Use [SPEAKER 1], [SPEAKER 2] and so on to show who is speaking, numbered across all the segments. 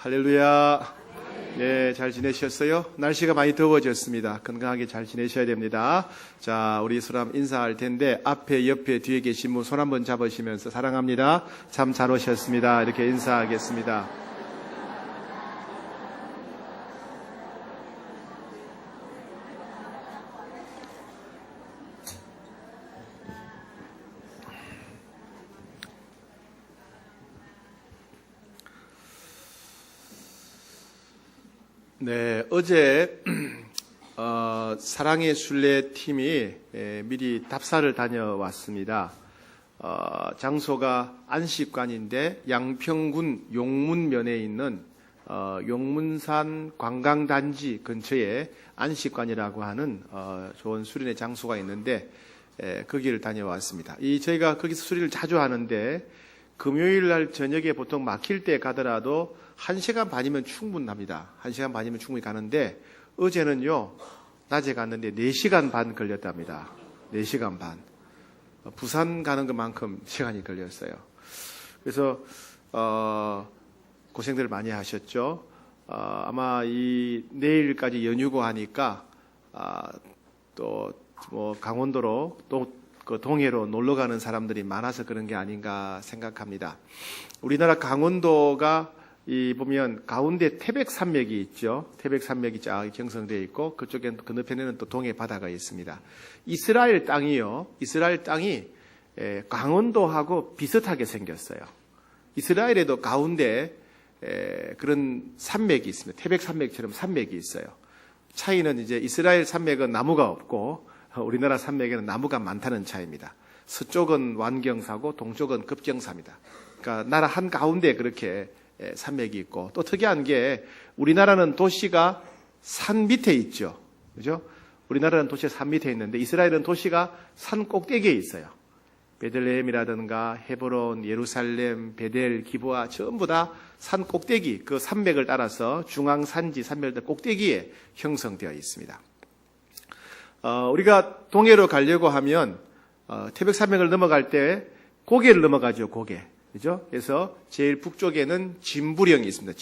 [SPEAKER 1] 할렐루야. 네, 잘 지내셨어요? 날씨가 많이 더워졌습니다. 건강하게 잘 지내셔야 됩니다. 자, 우리 서로 인사할 텐데 앞에, 옆에, 뒤에 계신 분 손 한번 잡으시면서 사랑합니다. 참 잘 오셨습니다. 이렇게 인사하겠습니다. 네, 어제 사랑의 순례 팀이 미리 답사를 다녀왔습니다. 장소가 안식관인데 양평군 용문면에 있는 용문산 관광단지 근처에 안식관이라고 하는 좋은 수련의 장소가 있는데 거기를 다녀왔습니다. 저희가 거기서 수련을 자주 하는데 금요일 날 저녁에 보통 막힐 때 가더라도 1시간 반이면 충분합니다. 1시간 반이면 충분히 가는데 어제는요, 낮에 갔는데 4시간 반 걸렸답니다. 4시간 반. 부산 가는 것만큼 시간이 걸렸어요. 그래서 고생들 많이 하셨죠. 아마 내일까지 연휴고 하니까 또 뭐 강원도로 또 그 동해로 놀러 가는 사람들이 많아서 그런 게 아닌가 생각합니다. 우리나라 강원도가 보면 가운데 태백산맥이 있죠. 태백산맥이 쫙 형성되어 있고 그쪽에 건너편에는 또 동해 바다가 있습니다. 이스라엘 땅이 강원도하고 비슷하게 생겼어요. 이스라엘에도 가운데 그런 산맥이 있습니다. 태백산맥처럼 산맥이 있어요. 차이는 이제 이스라엘 산맥은 나무가 없고 우리나라 산맥에는 나무가 많다는 차이입니다. 서쪽은 완경사고 동쪽은 급경사입니다. 그러니까 나라 한가운데 그렇게 산맥이 있고, 또 특이한 게 우리나라는 도시가 산 밑에 있죠. 그죠? 우리나라는 도시가 산 밑에 있는데 이스라엘은 도시가 산 꼭대기에 있어요. 베들레헴이라든가 헤브론, 예루살렘, 베델, 기브아 전부 다 산 꼭대기, 그 산맥을 따라서 중앙산지 산맥들 꼭대기에 형성되어 있습니다. 우리가 동해로 가려고 하면 태백산맥을 넘어갈 때 고개를 넘어가죠. 고개. 그죠? 그래서 제일 북쪽에는 진부령이 있습니다.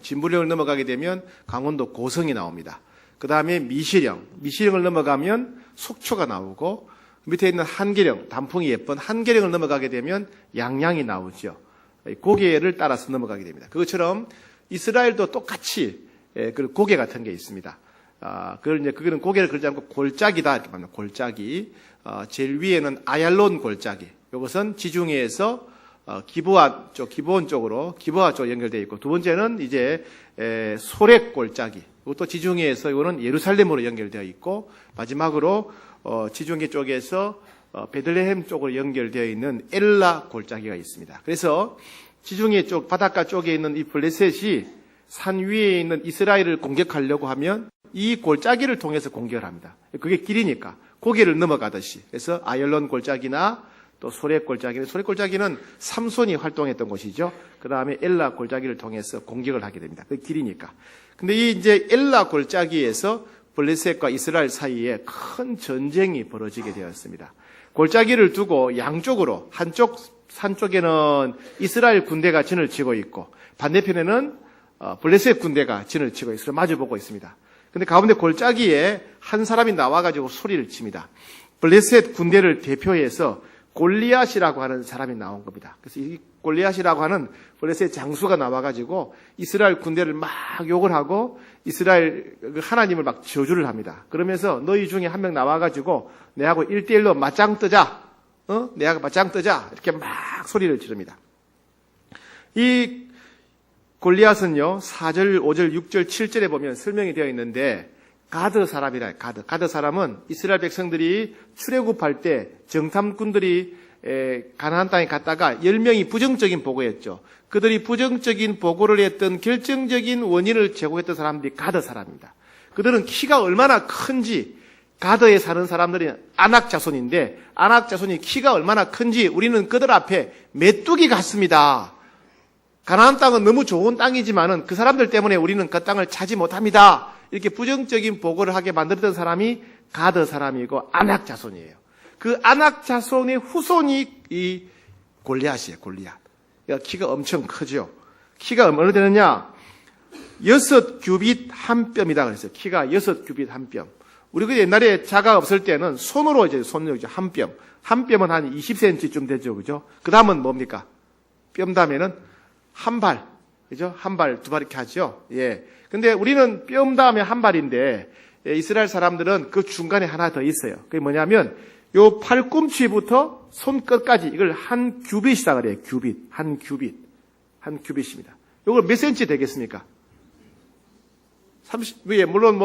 [SPEAKER 1] 진부령을 넘어가게 되면 강원도 고성이 나옵니다. 그 다음에 미시령을 넘어가면 속초가 나오고, 밑에 있는 한계령, 단풍이 예쁜 한계령을 넘어가게 되면 양양이 나오죠. 고개를 따라서 넘어가게 됩니다. 그것처럼 이스라엘도 똑같이 그 고개 같은 게 있습니다. 그거는 고개를 그리지 않고 골짜기다 이렇게 말합니다. 골짜기. 제일 위에는 아얄론 골짜기. 이것은 지중해에서 기브아 쪽으로 연결되어 있고, 두 번째는 이제 소렉 골짜기. 이것도 지중해에서 이거는 예루살렘으로 연결되어 있고, 마지막으로 지중해 쪽에서 베들레헴 쪽으로 연결되어 있는 엘라 골짜기가 있습니다. 그래서 지중해 쪽 바닷가 쪽에 있는 이 블레셋이 산 위에 있는 이스라엘을 공격하려고 하면 이 골짜기를 통해서 공격을 합니다. 그게 길이니까 고개를 넘어가듯이. 그래서 아얄론 골짜기나 또 소렉 골짜기는 삼손이 활동했던 곳이죠. 그 다음에 엘라 골짜기를 통해서 공격을 하게 됩니다. 그 길이니까. 근데 이제 엘라 골짜기에서 블레셋과 이스라엘 사이에 큰 전쟁이 벌어지게 되었습니다. 골짜기를 두고 양쪽으로, 산 쪽에는 이스라엘 군대가 진을 치고 있고, 반대편에는 블레셋 군대가 진을 치고 있어서 마주보고 있습니다. 근데 가운데 골짜기에 한 사람이 나와가지고 소리를 칩니다. 블레셋 군대를 대표해서 골리앗이라고 하는 사람이 나온 겁니다. 그래서 이 골리앗이라고 하는 블레셋 장수가 나와가지고 이스라엘 군대를 막 욕을 하고 이스라엘 하나님을 막 저주를 합니다. 그러면서 너희 중에 한 명 나와가지고 내하고 1대1로 맞짱 뜨자. 내하고 맞짱 뜨자. 이렇게 막 소리를 지릅니다. 이 골리앗은요, 4절, 5절, 6절, 7절에 보면 설명이 되어 있는데, 가드 사람이라. 가드 사람은 이스라엘 백성들이 출애굽할 때 정탐꾼들이 가나안 땅에 갔다가 10명이 부정적인 보고했죠. 그들이 부정적인 보고를 했던 결정적인 원인을 제공했던 사람들이 가드 사람입니다. 그들은 키가 얼마나 큰지, 가드에 사는 사람들이 아낙 자손인데, 아낙 자손이 키가 얼마나 큰지 우리는 그들 앞에 메뚜기 같습니다. 가나안 땅은 너무 좋은 땅이지만은 그 사람들 때문에 우리는 그 땅을 차지 못합니다. 이렇게 부정적인 보고를 하게 만들었던 사람이 가드 사람이고 아낙 자손이에요. 그 아낙 자손의 후손이 이 골리앗이에요. 골리앗. 키가 엄청 크죠. 키가 어느 되느냐? 6규빗 한 뼘이다 그랬어요. 키가 6규빗 한 뼘. 우리 그 옛날에 자가 없을 때는 손으로 한 뼘. 한 뼘은 한 20cm쯤 되죠. 그죠? 그 다음은 뭡니까? 뼘 다음에는 한 발. 그죠? 한 발, 두 발 이렇게 하죠. 예. 근데 우리는 뼘 다음에 한 발인데, 이스라엘 사람들은 그 중간에 하나 더 있어요. 그게 뭐냐면, 요 팔꿈치부터 손끝까지 이걸 한 규빗이다 그래요. 규빗. 한 규빗. 한 규빗입니다. 요걸 몇 센치 되겠습니까? 30, 예, 물론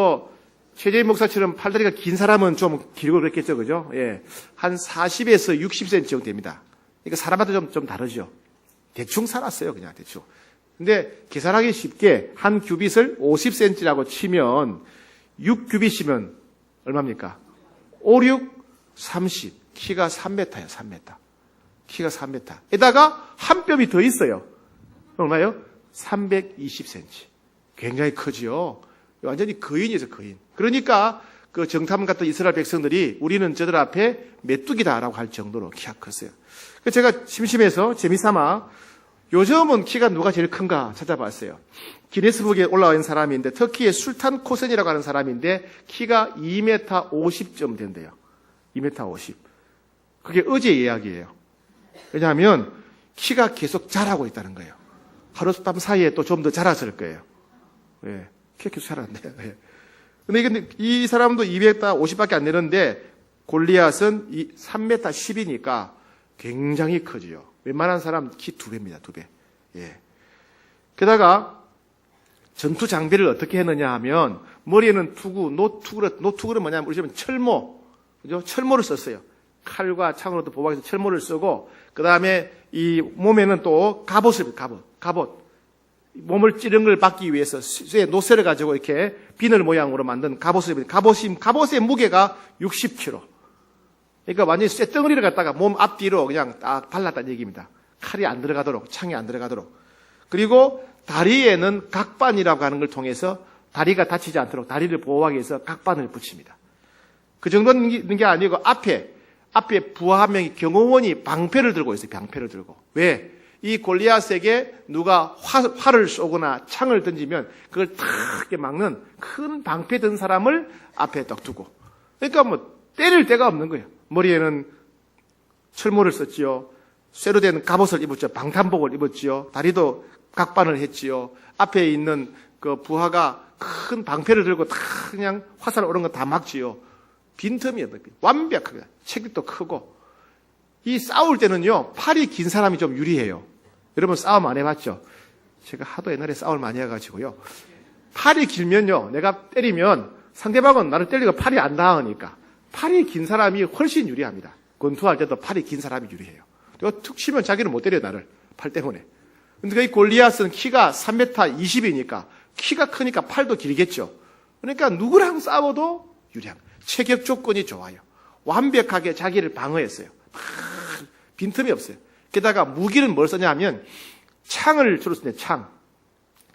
[SPEAKER 1] 최재인 목사처럼 팔다리가 긴 사람은 좀 길고 그랬겠죠. 그죠? 예. 한 40에서 60cm 정도 됩니다. 그러니까 사람마다 좀 다르죠. 대충 살았어요. 그냥 대충. 근데 계산하기 쉽게 한 규빗을 50cm라고 치면 6규빗이면 얼마입니까? 5, 6, 30. 키가 3m예요. 3m. 키가 3m. 에다가 한 뼘이 더 있어요. 얼마요? 320cm. 굉장히 크지요. 완전히 거인이죠, 거인. 그러니까 그 정탐 같은 이스라엘 백성들이 우리는 저들 앞에 메뚜기다라고 할 정도로 키가 컸어요. 제가 심심해서 재미삼아 요즘은 키가 누가 제일 큰가 찾아봤어요. 기네스북에 올라와 있는 사람인데 터키의 술탄 코센이라고 하는 사람인데 키가 2m 50쯤 된대요. 2m 50. 그게 어제 이야기예요. 왜냐하면 키가 계속 자라고 있다는 거예요. 하룻밤 사이에 또 좀 더 자랐을 거예요. 예. 키가 계속 자랐네요. 예. 근데 이 사람도 250밖에 안 되는데 골리앗은 3m 10이니까 굉장히 크지요. 웬만한 사람 키 2배입니다. 2배. 예. 게다가 전투 장비를 어떻게 했느냐 하면 머리에는 투구, 노투구는 뭐냐면 우리 집은 철모, 그죠? 철모를 썼어요. 칼과 창으로도 보호하기 위해서 철모를 쓰고 그 다음에 이 몸에는 또 갑옷. 몸을 찌른 걸 막기 위해서 노쇠를 가지고 이렇게 비늘 모양으로 만든 갑옷의 무게가 60kg. 그러니까 완전히 쇳덩어리를 갖다가 몸 앞뒤로 그냥 딱 발랐다는 얘기입니다. 칼이 안 들어가도록, 창이 안 들어가도록. 그리고 다리에는 각반이라고 하는 걸 통해서 다리가 다치지 않도록 다리를 보호하기 위해서 각반을 붙입니다. 그 정도는 게 아니고 앞에 부하 한 명이 경호원이 방패를 들고 있어요. 방패를 들고. 왜? 이 골리앗에게 누가 활을 쏘거나 창을 던지면 그걸 탁 이렇게 막는 큰 방패 든 사람을 앞에 딱 두고. 그러니까 때릴 데가 없는 거예요. 머리에는 철모를 썼지요. 쇠로 된 갑옷을 입었죠. 방탄복을 입었지요. 다리도 각반을 했지요. 앞에 있는 그 부하가 큰 방패를 들고 다 그냥 화살 오는 거 다 막지요. 빈틈이 없어요. 완벽하게. 체격도 크고. 이 싸울 때는요, 팔이 긴 사람이 좀 유리해요. 여러분 싸움 안 해봤죠? 제가 하도 옛날에 싸움을 많이 해가지고요. 팔이 길면요, 내가 때리면 상대방은 나를 때리고 팔이 안 닿으니까 팔이 긴 사람이 훨씬 유리합니다. 권투할 때도 팔이 긴 사람이 유리해요. 그리고 툭 치면 자기는 못 때려요, 나를. 팔 때문에. 근데 이 골리앗은 키가 3m 20이니까 키가 크니까 팔도 길겠죠. 그러니까 누구랑 싸워도 유리한. 체격 조건이 좋아요. 완벽하게 자기를 방어했어요. 빈틈이 없어요. 게다가 무기는 뭘 쓰냐 하면 창을 주로 쓰는데 창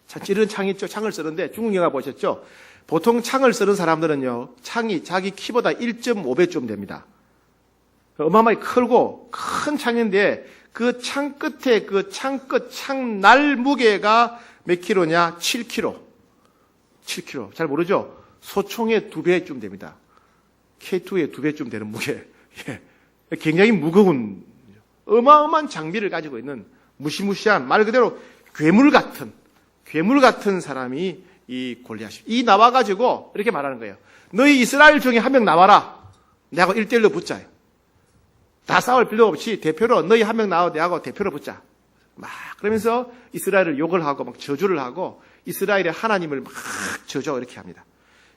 [SPEAKER 1] 찌르는 창 있죠. 창을 쓰는데 중국 영화 보셨죠? 보통 창을 쓰는 사람들은요. 창이 자기 키보다 1.5배쯤 됩니다. 어마어마하게 크고 큰 창인데 그 창 끝에 그 창날 무게가 몇 킬로냐? 7kg. 7kg. 잘 모르죠? 소총의 2배쯤 됩니다. K2의 2배쯤 되는 무게. 예. 굉장히 무거운, 어마어마한 장비를 가지고 있는 무시무시한, 말 그대로 괴물 같은 사람이 이 골리앗이. 이 나와가지고 이렇게 말하는 거예요. 너희 이스라엘 중에 한 명 나와라. 내하고 1대1로 붙자. 다 싸울 필요 없이 대표로 너희 한 명 나와 내하고 대표로 붙자. 막 그러면서 이스라엘을 욕을 하고 막 저주를 하고 이스라엘의 하나님을 막 저주 이렇게 합니다.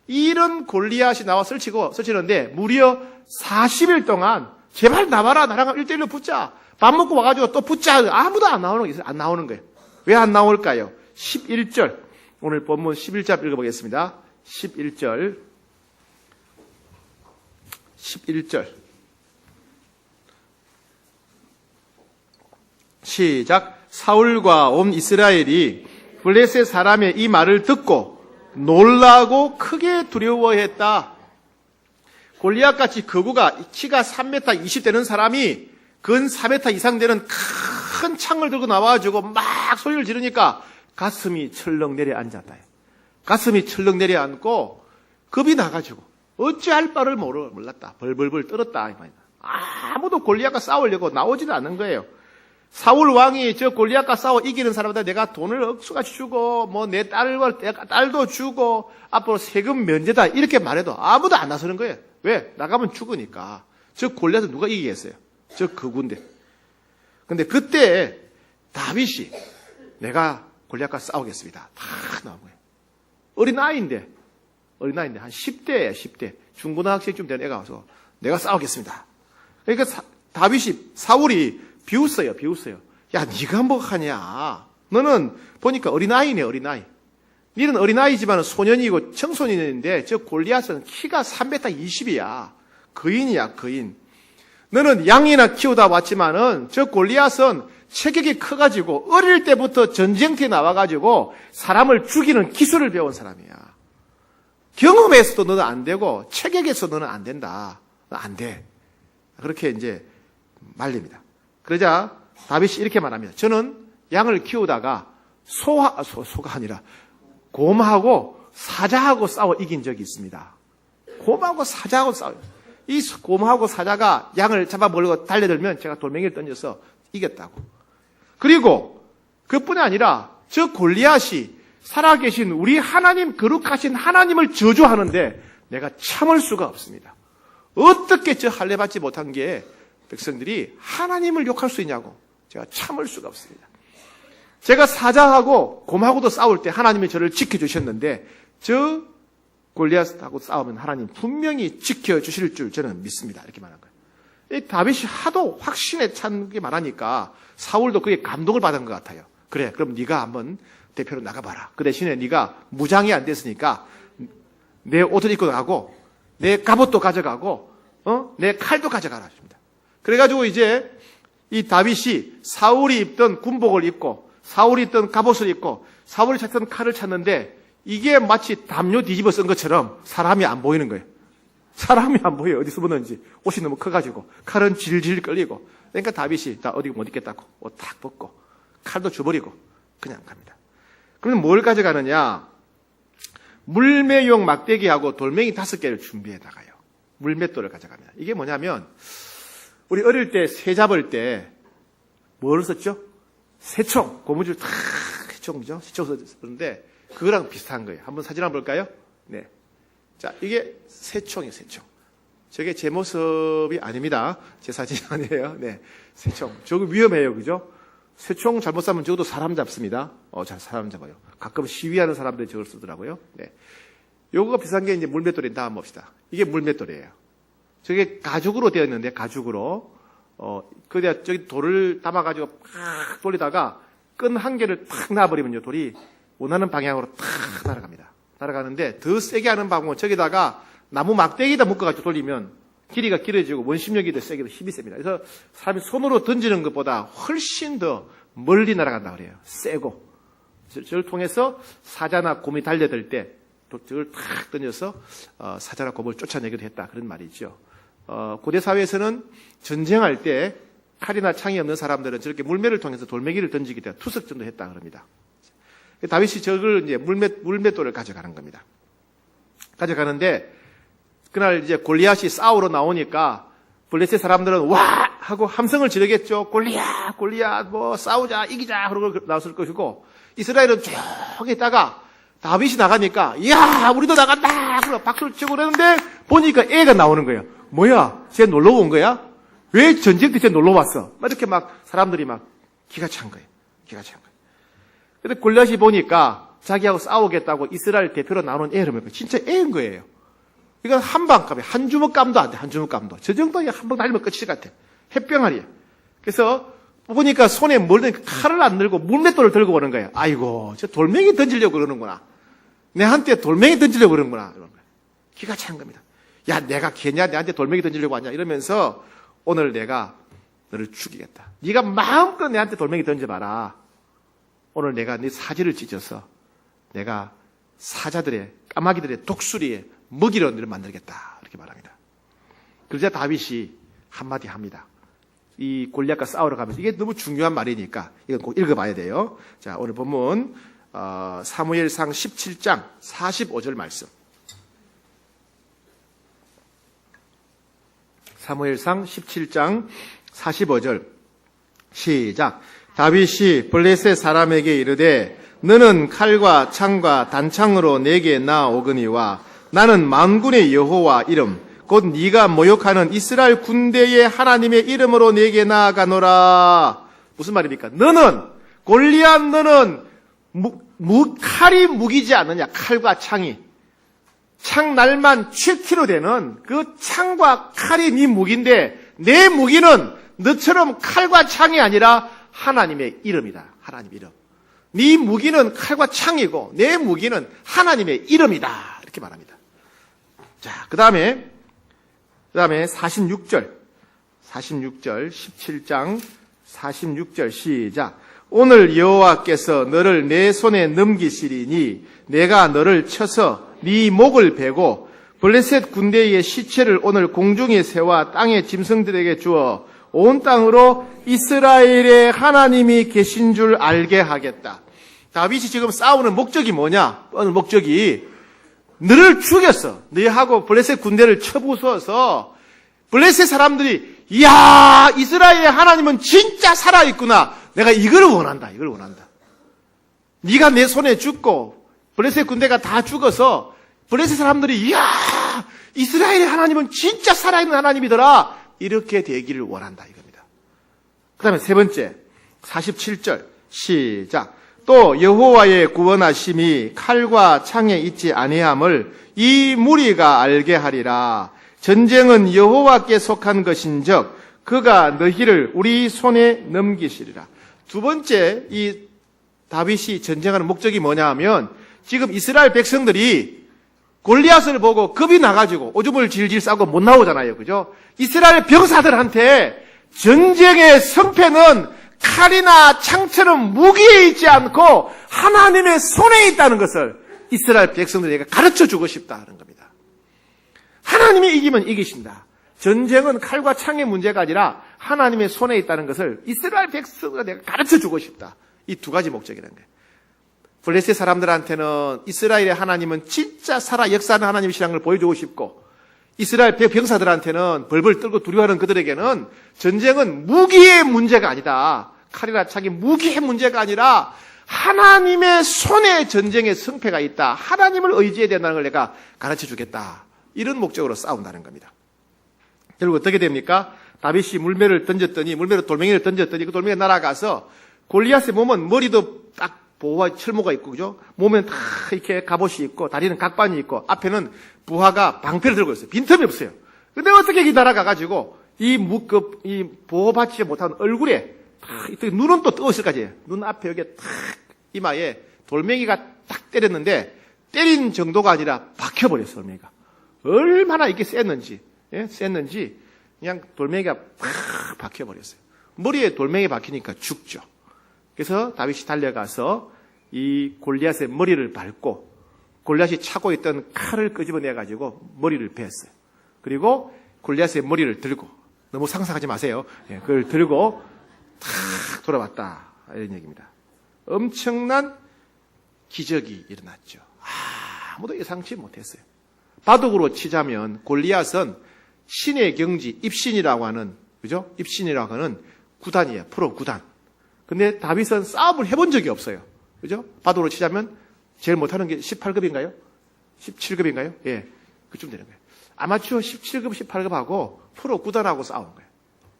[SPEAKER 1] 이런 골리앗이 나와 설치는데 무려 40일 동안 제발 나와라. 나랑 1대1로 붙자. 밥 먹고 와가지고 또 붙자. 아무도 안 나오는 거예요. 왜 안 나올까요? 11절. 오늘 본문 11절 읽어보겠습니다. 11절. 시작. 사울과 온 이스라엘이 블레셋 사람의 이 말을 듣고 놀라고 크게 두려워했다. 골리앗같이 거구가 키가 3m 20 되는 사람이 근 4m 이상 되는 큰 창을 들고 나와가지고 막 소리를 지르니까 가슴이 철렁 내려앉았다. 가슴이 철렁 내려앉고 겁이 나가지고 어찌할 바를 몰랐다. 벌벌벌 떨었다. 이 말이야. 아무도 골리앗과 싸우려고 나오지도 않는 거예요. 사울 왕이 저 골리앗과 싸워 이기는 사람한테 내가 돈을 억수같이 주고 뭐 내 딸도 주고 앞으로 세금 면제다 이렇게 말해도 아무도 안 나서는 거예요. 왜? 나가면 죽으니까. 저 골리앗을 누가 이기겠어요? 저 거구인데. 근데 그때 다윗이 내가 골리앗과 싸우겠습니다. 다 나온 거예요. 어린아이인데 한 10대예요. 10대. 중고등학생쯤 된 애가 와서 내가 싸우겠습니다. 그러니까 사울이 비웃어요. 야, 네가 뭐 하냐? 너는 보니까 어린아이네, 어린아이. 너는 어린아이지만 소년이고 청소년인데 저 골리앗은 키가 3m20이야. 거인이야, 거인. 너는 양이나 키우다 왔지만은 저 골리앗은 체격이 커가지고 어릴 때부터 전쟁터에 나와가지고 사람을 죽이는 기술을 배운 사람이야. 경험에서도 너는 안 되고 체격에서 너는 안 된다. 너 안 돼. 그렇게 이제 말립니다. 그러자 다윗이 이렇게 말합니다. 저는 양을 키우다가 소가 아니라 곰하고 사자하고 싸워 이긴 적이 있습니다. 곰하고 사자하고 싸워요. 이 곰하고 사자가 양을 잡아먹으려고 달려들면 제가 돌멩이를 던져서 이겼다고. 그리고 그뿐이 아니라 저 골리앗이 살아계신 우리 하나님, 거룩하신 하나님을 저주하는데 내가 참을 수가 없습니다. 어떻게 저 할례 받지 못한 게 백성들이 하나님을 욕할 수 있냐고 제가 참을 수가 없습니다. 제가 사자하고 곰하고도 싸울 때 하나님이 저를 지켜주셨는데 저 골리앗하고 싸우면 하나님 분명히 지켜주실 줄 저는 믿습니다. 이렇게 말한 거예요. 이 다윗이 하도 확신에 찬 게 말하니까 사울도 그게 감동을 받은 것 같아요. 그래, 그럼 네가 한번 대표로 나가봐라. 그 대신에 네가 무장이 안 됐으니까 내 옷을 입고 나가고 내 갑옷도 가져가고 내 칼도 가져가라. 그래가지고 이제 이 다윗이 사울이 입던 군복을 입고 사울이 입던 갑옷을 입고 사울이 찾던 칼을 찾는데 이게 마치 담요 뒤집어 쓴 것처럼 사람이 안 보이는 거예요. 사람이 안 보여요. 어디 숨었는지. 옷이 너무 커가지고 칼은 질질 끌리고. 그러니까 다윗이 나 어디 못 입겠다고 옷 탁 벗고 칼도 줘버리고 그냥 갑니다. 그러면 뭘 가져가느냐? 물매용 막대기하고 돌멩이 5개를 준비해 나가요. 물맷돌을 가져갑니다. 이게 뭐냐면 우리 어릴 때 새 잡을 때 뭘 썼죠? 새총, 고무줄 탁 새총이죠. 새총 썼는데 그거랑 비슷한 거예요. 한번 사진 한번 볼까요? 네. 자, 이게 새총이에요, 새총. 저게 제 모습이 아닙니다. 제 사진이 아니에요. 네. 새총. 저거 위험해요. 그죠? 새총 잘못 쏴면 적어도 사람 잡습니다. 사람 잡아요. 가끔 시위하는 사람들이 저걸 쓰더라고요. 네. 요거가 비슷한 게 이제 물맷돌인다 한번 봅시다. 이게 물맷돌이에요. 저게 가죽으로 되어 있는데, 가죽으로. 그데 저기 돌을 담아가지고 팍 돌리다가 끈 한 개를 탁 놔버리면요. 돌이 원하는 방향으로 탁 날아갑니다. 날아가는데 더 세게 하는 방법은 저기다가 나무 막대기에다 묶어가지고 돌리면 길이가 길어지고 원심력이 더 세게 힘이 셉니다. 그래서 사람이 손으로 던지는 것보다 훨씬 더 멀리 날아간다고 그래요. 세고. 저를 통해서 사자나 곰이 달려들 때 저걸 탁 던져서 사자나 곰을 쫓아내기도 했다. 그런 말이죠. 고대 사회에서는 전쟁할 때 칼이나 창이 없는 사람들은 저렇게 물매를 통해서 돌멩이를 던지기 때문에 투석전도 했다 그럽니다. 다윗이 저걸 이제 물맷돌을 가져가는 겁니다. 가져가는데 그날 이제 골리앗이 싸우러 나오니까 블레셋 사람들은 와 하고 함성을 지르겠죠. 골리앗 뭐 싸우자 이기자 그러고 나왔을 것이고 이스라엘은 조용히 있다가 다윗이 나가니까 야 우리도 나간다 그러고 박수를 치고 그러는데 보니까 애가 나오는 거예요. 뭐야 쟤 놀러 온 거야? 왜 전쟁 때 쟤 놀러 왔어? 이렇게 막 사람들이 막 기가 찬 거예요. 기가 찬 거예요. 근데 골리앗이 보니까 자기하고 싸우겠다고 이스라엘 대표로 나오는 애를 보니까 진짜 애인 거예요. 이건 한방감이 한 주먹감도 안 돼. 한 주먹감도. 저 정도에 한 방 날리면 끝일 것 같아. 햇병아리야. 그래서 보니까 손에 뭘 들고 칼을 안 들고 물맷돌을 들고 오는 거예요. 아이고 저 돌멩이 던지려고 그러는구나. 내한테 돌멩이 던지려고 그러는구나. 이런 거예요. 기가 찬 겁니다. 야 내가 걔냐 내한테 돌멩이 던지려고 하냐 이러면서 오늘 내가 너를 죽이겠다. 네가 마음껏 내한테 돌멩이 던져봐라. 오늘 내가 네 사지를 찢어서 내가 사자들의 까마귀들의 독수리에 먹이로 너를 만들겠다. 이렇게 말합니다. 그러자 다윗이 한마디 합니다. 이 골리앗과 싸우러 가면서 이게 너무 중요한 말이니까 이건 꼭 읽어봐야 돼요. 자 오늘 본문 사무엘상 17장 45절 말씀. 사무엘상 17장 45절 시작. 다윗이 블레셋 사람에게 이르되 너는 칼과 창과 단창으로 내게 나오거니와 나는 만군의 여호와 이름 곧 네가 모욕하는 이스라엘 군대의 하나님의 이름으로 내게 나아가노라. 무슨 말입니까? 너는 골리앗 너는 칼이 무기지 않느냐. 칼과 창이. 창 날만 7kg 되는 그 창과 칼이 네 무기인데 내 무기는 너처럼 칼과 창이 아니라 하나님의 이름이다. 하나님의 이름. 네 무기는 칼과 창이고 내 무기는 하나님의 이름이다. 이렇게 말합니다. 자, 그 다음에 46절 17장 46절 시작. 오늘 여호와께서 너를 내 손에 넘기시리니 내가 너를 쳐서 네 목을 베고 블레셋 군대의 시체를 오늘 공중의 새와 땅의 짐승들에게 주어 온 땅으로 이스라엘의 하나님이 계신 줄 알게 하겠다. 다윗이 지금 싸우는 목적이 뭐냐? 오늘 목적이 너를 죽였어. 너희하고 블레셋 군대를 쳐부숴서 블레셋 사람들이 이야 이스라엘의 하나님은 진짜 살아있구나. 내가 이걸 원한다. 이걸 원한다. 네가 내 손에 죽고 블레셋 군대가 다 죽어서 블레셋 사람들이 이야 이스라엘의 하나님은 진짜 살아있는 하나님이더라. 이렇게 되기를 원한다 이겁니다. 그 다음에 세 번째 47절 시작. 또 여호와의 구원하심이 칼과 창에 있지 아니함을 이 무리가 알게 하리라. 전쟁은 여호와께 속한 것인즉 그가 너희를 우리 손에 넘기시리라. 두 번째 이 다윗이 전쟁하는 목적이 뭐냐 하면 지금 이스라엘 백성들이 골리앗을 보고 겁이 나가지고 오줌을 질질 싸고 못 나오잖아요. 그죠? 이스라엘 병사들한테 전쟁의 승패는 칼이나 창처럼 무기에 있지 않고 하나님의 손에 있다는 것을 이스라엘 백성들에게 가르쳐 주고 싶다는 겁니다. 하나님이 이기면 이기신다. 전쟁은 칼과 창의 문제가 아니라 하나님의 손에 있다는 것을 이스라엘 백성들에게 가르쳐 주고 싶다. 이 두 가지 목적이라는 거예요. 블레셋 사람들한테는 이스라엘의 하나님은 진짜 살아 역사하는 하나님이시라는 걸 보여주고 싶고 이스라엘 병사들한테는 벌벌 떨고 두려워하는 그들에게는 전쟁은 무기의 문제가 아니다. 칼이나 창이 무기의 문제가 아니라 하나님의 손에 전쟁의 승패가 있다. 하나님을 의지해야 된다는 걸 내가 가르쳐 주겠다. 이런 목적으로 싸운다는 겁니다. 결국 어떻게 됩니까? 다윗이 물매를 던졌더니 물매로 돌멩이를 던졌더니 그 돌멩이가 날아가서 골리앗의 몸은 머리도 딱 보호와 철모가 있고 그죠? 몸에는 다 이렇게 갑옷이 있고 다리는 각반이 있고 앞에는 부하가 방패를 들고 있어요. 빈틈이 없어요. 근데 어떻게 이 날아가가지고 이 보호받지 못한 얼굴에 눈은 또 뜨거웠을 까지 눈 앞에 여기 탁 이마에 돌멩이가 딱 때렸는데 때린 정도가 아니라 박혀버렸어. 돌멩이가 얼마나 이렇게 셌는지 그냥 돌멩이가 팍 박혀버렸어요. 머리에 돌멩이 박히니까 죽죠. 그래서 다윗이 달려가서 이 골리앗의 머리를 밟고 골리앗이 차고 있던 칼을 끄집어내가지고 머리를 베었어요. 그리고 골리앗의 머리를 들고 너무 상상하지 마세요. 그걸 들고 탁 돌아왔다. 이런 얘기입니다. 엄청난 기적이 일어났죠. 아무도 예상치 못했어요. 바둑으로 치자면 골리앗은 신의 경지 입신이라고 하는 그죠? 입신이라고 하는 구단이에요. 프로 구단. 근데 다윗은 싸움을 해본 적이 없어요. 그죠? 바둑으로 치자면 제일 못하는 게 18급인가요? 17급인가요? 예. 그쯤 되는 거예요. 아마추어 17급, 18급하고 프로 구단하고 싸운 거예요.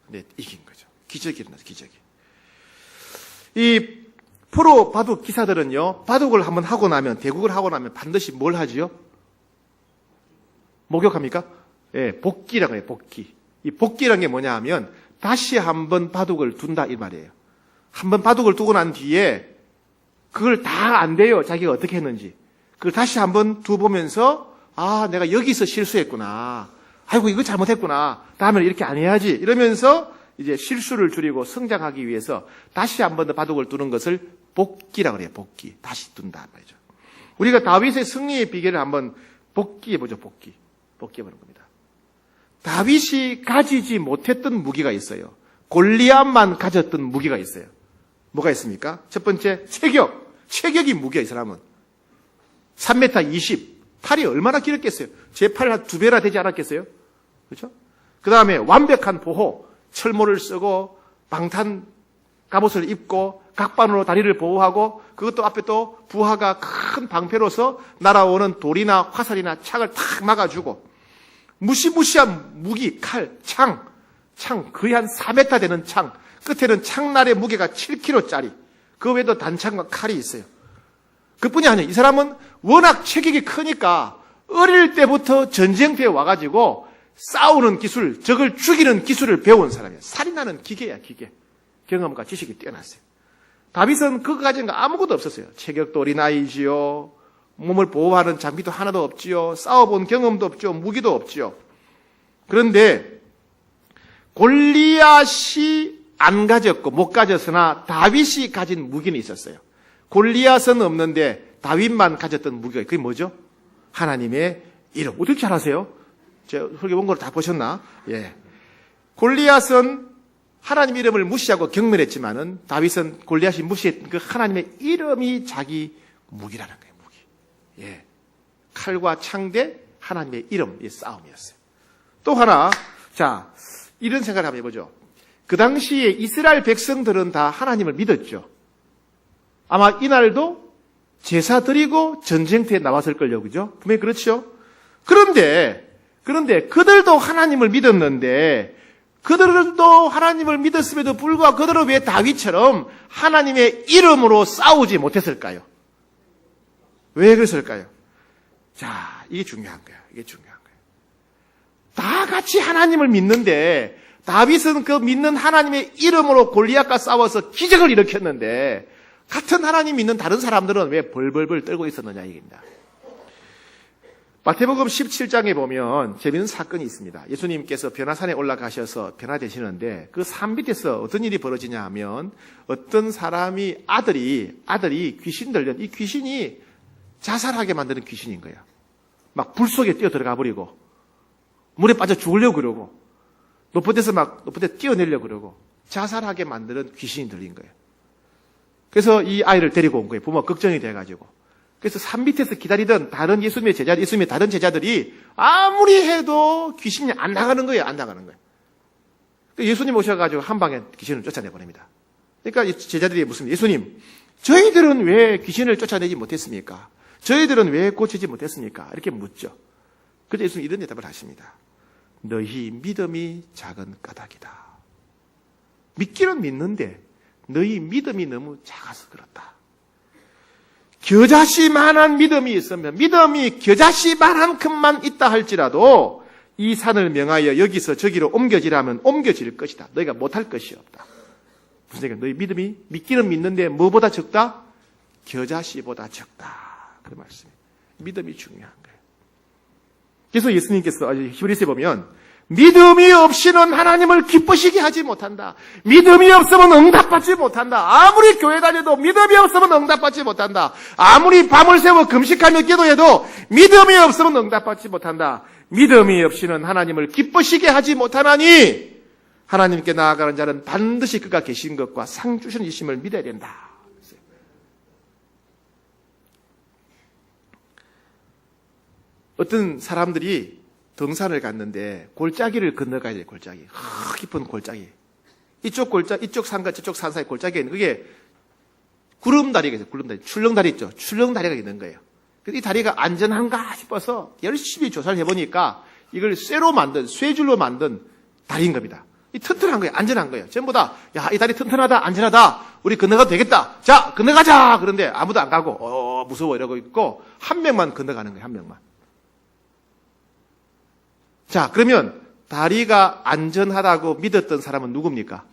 [SPEAKER 1] 근데 이긴 거죠. 기적이 일어나죠. 기적이. 이 프로 바둑 기사들은요. 바둑을 한번 하고 나면 대국을 하고 나면 반드시 뭘 하지요? 목욕합니까? 예, 복귀라고 해요. 복귀. 이 복귀라는 게 뭐냐 하면 다시 한번 바둑을 둔다 이 말이에요. 한번 바둑을 두고 난 뒤에 그걸 다 안 돼요. 자기가 어떻게 했는지. 그걸 다시 한번 두보면서 내가 여기서 실수했구나. 아이고 이거 잘못했구나. 다음에는 이렇게 안 해야지. 이러면서 이제 실수를 줄이고 성장하기 위해서 다시 한번 더 바둑을 두는 것을 복귀라고 그래요. 복귀. 다시 둔다 말이죠. 우리가 다윗의 승리의 비결을 한번 복귀해보죠. 복귀해보는 겁니다. 다윗이 가지지 못했던 무기가 있어요. 골리앗만 가졌던 무기가 있어요. 뭐가 있습니까? 첫 번째, 체격. 체격이 무게야, 이 사람은. 3m 20. 팔이 얼마나 길었겠어요? 제 팔 한 2배나 되지 않았겠어요? 그렇죠? 그 다음에 완벽한 보호, 철모를 쓰고 방탄 갑옷을 입고 각반으로 다리를 보호하고 그것도 앞에 또 부하가 큰 방패로서 날아오는 돌이나 화살이나 창을 탁 막아주고 무시무시한 무기, 칼, 창 거의 한 4m 되는 창, 끝에는 창날의 무게가 7kg짜리, 그 외에도 단창과 칼이 있어요. 그뿐이 아니에요. 이 사람은 워낙 체격이 크니까 어릴 때부터 전쟁터에 와가지고 싸우는 기술, 적을 죽이는 기술을 배운 사람이에요. 살인하는 기계야, 기계. 경험과 지식이 뛰어났어요. 다윗은 그거 가진 거 아무것도 없었어요. 체격도 어린아이지요. 몸을 보호하는 장비도 하나도 없지요. 싸워본 경험도 없죠. 무기도 없지요. 그런데 골리앗이 안 가졌고 못 가졌으나 다윗이 가진 무기는 있었어요. 골리앗은 없는데 다윗만 가졌던 무기가 그게 뭐죠? 하나님의 이름. 어떻게 알아세요? 제가 설교 원고를 다 보셨나? 예. 골리앗은 하나님 이름을 무시하고 경멸했지만은 다윗은 골리앗이 무시했던 그 하나님의 이름이 자기 무기라는 거예요. 무기. 예. 칼과 창 대 하나님의 이름의 싸움이었어요. 또 하나, 자, 이런 생각을 한번 해보죠. 그 당시에 이스라엘 백성들은 다 하나님을 믿었죠. 아마 이날도 제사 드리고 전쟁터에 나왔을걸요, 그죠? 분명히 그렇죠? 그런데 그들도 하나님을 믿었는데, 그들도 하나님을 믿었음에도 불구하고 그들은 왜 다윗처럼 하나님의 이름으로 싸우지 못했을까요? 왜 그랬을까요? 자, 이게 중요한 거예요. 이게 중요한 거예요. 다 같이 하나님을 믿는데, 다윗은 그 믿는 하나님의 이름으로 골리앗과 싸워서 기적을 일으켰는데, 같은 하나님 믿는 다른 사람들은 왜 벌벌벌 떨고 있었느냐 얘기입니다. 마태복음 17장에 보면 재미있는 사건이 있습니다. 예수님께서 변화산에 올라가셔서 변화되시는데 그 산 밑에서 어떤 일이 벌어지냐 하면 어떤 사람이 아들이 귀신 들려, 이 귀신이 자살하게 만드는 귀신인 거예요. 막 불 속에 뛰어 들어가 버리고 물에 빠져 죽으려고 그러고 높은 데 뛰어내려고 그러고 자살하게 만드는 귀신이 들린 거예요. 그래서 이 아이를 데리고 온 거예요. 부모가 걱정이 돼가지고. 그래서 산 밑에서 기다리던 예수님의 다른 제자들이 아무리 해도 귀신이 안 나가는 거예요. 안 나가는 거예요. 예수님 오셔가지고 한 방에 귀신을 쫓아내버립니다. 그러니까 제자들이 예수님, 저희들은 왜 귀신을 쫓아내지 못했습니까? 저희들은 왜 고치지 못했습니까? 이렇게 묻죠. 그래서 예수님 이런 대답을 하십니다. 너희 믿음이 작은 까닭이다. 믿기는 믿는데 너희 믿음이 너무 작아서 그렇다. 겨자씨만한 믿음이 있으면 믿음이 겨자씨만한큼만 있다 할지라도 이 산을 명하여 여기서 저기로 옮겨지라면 옮겨질 것이다. 너희가 못할 것이 없다. 무슨 얘기야? 너희 믿음이 믿기는 믿는데 뭐보다 적다? 겨자씨보다 적다. 그 말씀이에요. 믿음이 중요한 거예요. 그래서 예수님께서 히브리서에 보면 믿음이 없이는 하나님을 기쁘시게 하지 못한다. 믿음이 없으면 응답받지 못한다. 아무리 교회 다녀도 믿음이 없으면 응답받지 못한다. 아무리 밤을 새워 금식하며 기도해도 믿음이 없으면 응답받지 못한다. 믿음이 없이는 하나님을 기쁘시게 하지 못하나니 하나님께 나아가는 자는 반드시 그가 계신 것과 상 주시는 이심을 믿어야 된다. 어떤 사람들이 등산을 갔는데 골짜기를 건너가야 돼요. 골짜기. 깊은 골짜기. 이쪽 산과 저쪽 산 사이 골짜기에 있는 그게 구름다리가 있어요. 구름다리. 출렁다리 있죠. 출렁다리가 있는 거예요. 그래서 이 다리가 안전한가 싶어서 열심히 조사를 해보니까 이걸 쇠줄로 만든 다리인 겁니다. 이 튼튼한 거예요. 안전한 거예요. 전부 다, 야, 이 다리 튼튼하다, 안전하다. 우리 건너가도 되겠다. 자, 건너가자. 그런데 아무도 안 가고, 무서워 이러고 있고, 한 명만 건너가는 거예요. 한 명만. 자, 그러면 다리가 안전하다고 믿었던 사람은 누굽니까?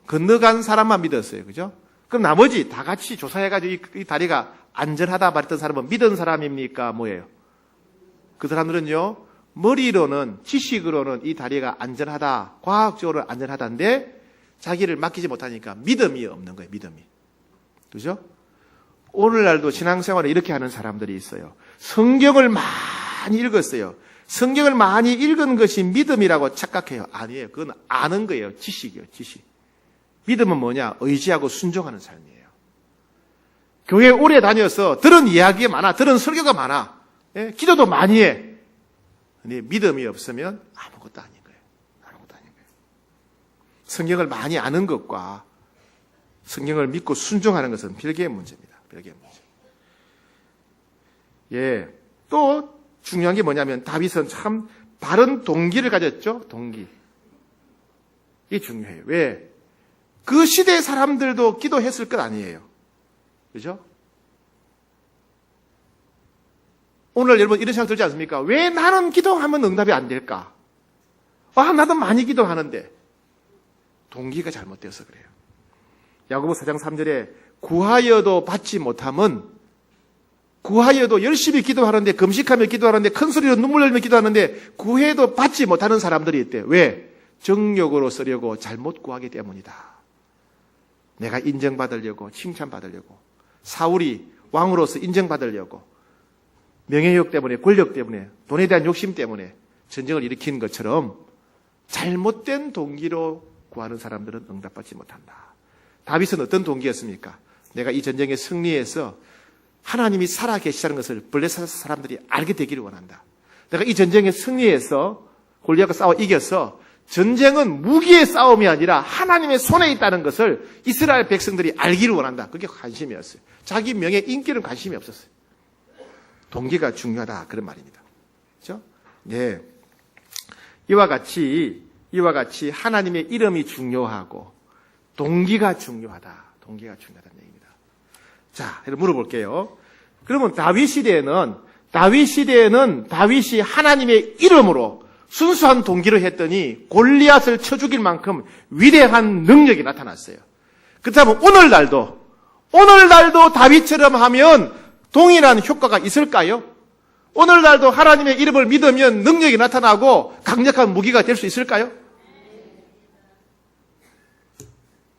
[SPEAKER 1] 건너간 사람만 믿었어요. 그죠? 그럼 나머지 다 같이 조사해가지고 이 다리가 안전하다 말했던 사람은 믿은 사람입니까? 뭐예요? 그 사람들은요, 머리로는, 지식으로는 이 다리가 안전하다, 과학적으로 안전하다인데 자기를 맡기지 못하니까 믿음이 없는 거예요. 믿음이. 그죠? 오늘날도 신앙생활을 이렇게 하는 사람들이 있어요. 성경을 많이 읽었어요. 성경을 많이 읽은 것이 믿음이라고 착각해요. 아니에요. 그건 아는 거예요. 지식이요. 지식. 믿음은 뭐냐? 의지하고 순종하는 삶이에요. 교회 오래 다녀서 들은 이야기가 많아. 들은 설교가 많아. 예? 기도도 많이 해. 근데 믿음이 없으면 아무것도 아닌 거예요. 아무것도 아닌 거예요. 성경을 많이 아는 것과 성경을 믿고 순종하는 것은 별개의 문제입니다. 별개의 문제. 예. 또 중요한 게 뭐냐면 다윗은 참 바른 동기를 가졌죠. 동기. 이게 중요해요. 왜? 그 시대 사람들도 기도했을 것 아니에요. 그죠? 오늘 여러분 이런 생각 들지 않습니까? 왜 나는 기도하면 응답이 안 될까? 나도 많이 기도하는데. 동기가 잘못되어서 그래요. 야고보 4장 3절에 구하여도 받지 못함은, 구하여도 열심히 기도하는데, 금식하며 기도하는데, 큰 소리로 눈물 흘리며 기도하는데 구해도 받지 못하는 사람들이 있대요. 왜? 정욕으로 쓰려고 잘못 구하기 때문이다. 내가 인정받으려고, 칭찬받으려고, 사울이 왕으로서 인정받으려고, 명예욕 때문에, 권력 때문에, 돈에 대한 욕심 때문에 전쟁을 일으킨 것처럼 잘못된 동기로 구하는 사람들은 응답받지 못한다. 다윗은 어떤 동기였습니까? 내가 이 전쟁에 승리해서 하나님이 살아계시다는 것을 블레셋 사람들이 알게 되기를 원한다. 내가 이 전쟁에 승리해서 골리앗과 싸워 이겨서 전쟁은 무기의 싸움이 아니라 하나님의 손에 있다는 것을 이스라엘 백성들이 알기를 원한다. 그게 관심이었어요. 자기 명예, 인기는 관심이 없었어요. 동기가 중요하다. 그런 말입니다. 그렇죠? 네. 이와 같이 하나님의 이름이 중요하고 동기가 중요하다. 동기가 중요하다는 얘기입니다. 자, 물어볼게요. 그러면 다윗 시대에는 다윗이 하나님의 이름으로 순수한 동기로 했더니 골리앗을 쳐 죽일 만큼 위대한 능력이 나타났어요. 그렇다면 오늘날도 다윗처럼 하면 동일한 효과가 있을까요? 오늘날도 하나님의 이름을 믿으면 능력이 나타나고 강력한 무기가 될 수 있을까요?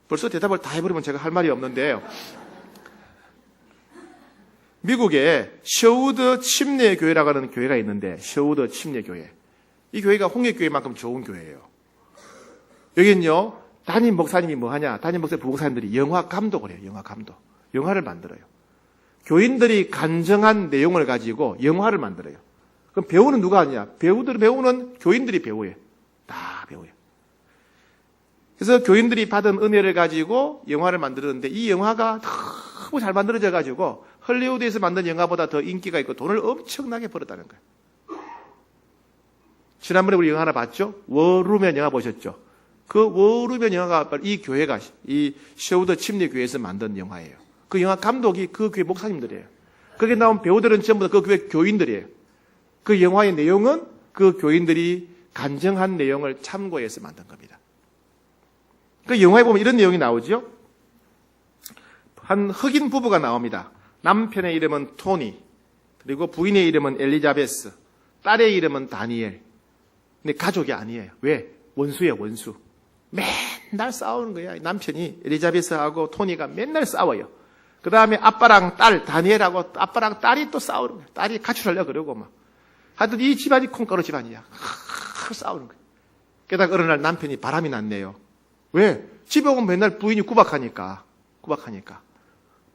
[SPEAKER 1] 벌써 대답을 다 해버리면 제가 할 말이 없는데요. 미국에 셔우드 침례교회라고 하는 교회가 있는데, 셔우드 침례교회. 이 교회가 홍익교회만큼 좋은 교회예요. 여기는요, 담임 목사님이 뭐 하냐? 담임 목사 부목사님들이 영화 감독을 해요. 영화 감독. 영화를 만들어요. 교인들이 간증한 내용을 가지고 영화를 만들어요. 그럼 배우는 누가 하냐? 배우는 교인들이 배우예요. 다 배우예요. 그래서 교인들이 받은 은혜를 가지고 영화를 만들었는데 이 영화가 너무 잘 만들어져 가지고 헐리우드에서 만든 영화보다 더 인기가 있고 돈을 엄청나게 벌었다는 거예요. 지난번에 우리 영화 하나 봤죠? 워루면 영화 보셨죠? 그 워루면 영화가 이 교회가 이 셔우드 침례교회에서 만든 영화예요. 그 영화 감독이 그 교회 목사님들이에요. 거기에 나온 배우들은 전부 다 그 교회 교인들이에요. 그 영화의 내용은 그 교인들이 간증한 내용을 참고해서 만든 겁니다. 그 영화에 보면 이런 내용이 나오죠. 한 흑인 부부가 나옵니다. 남편의 이름은 토니, 그리고 부인의 이름은 엘리자베스, 딸의 이름은 다니엘. 근데 가족이 아니에요. 왜? 원수예요, 원수. 맨날 싸우는 거야. 남편이 엘리자베스하고 토니가 맨날 싸워요. 그 다음에 아빠랑 딸, 다니엘하고 아빠랑 딸이 또 싸우는 거야. 딸이 가출하려고 그러고 막. 하여튼 이 집안이 콩가루 집안이야. 싸우는 거야. 게다가 어느 날 남편이 바람이 났네요. 왜? 집에 오면 맨날 부인이 구박하니까.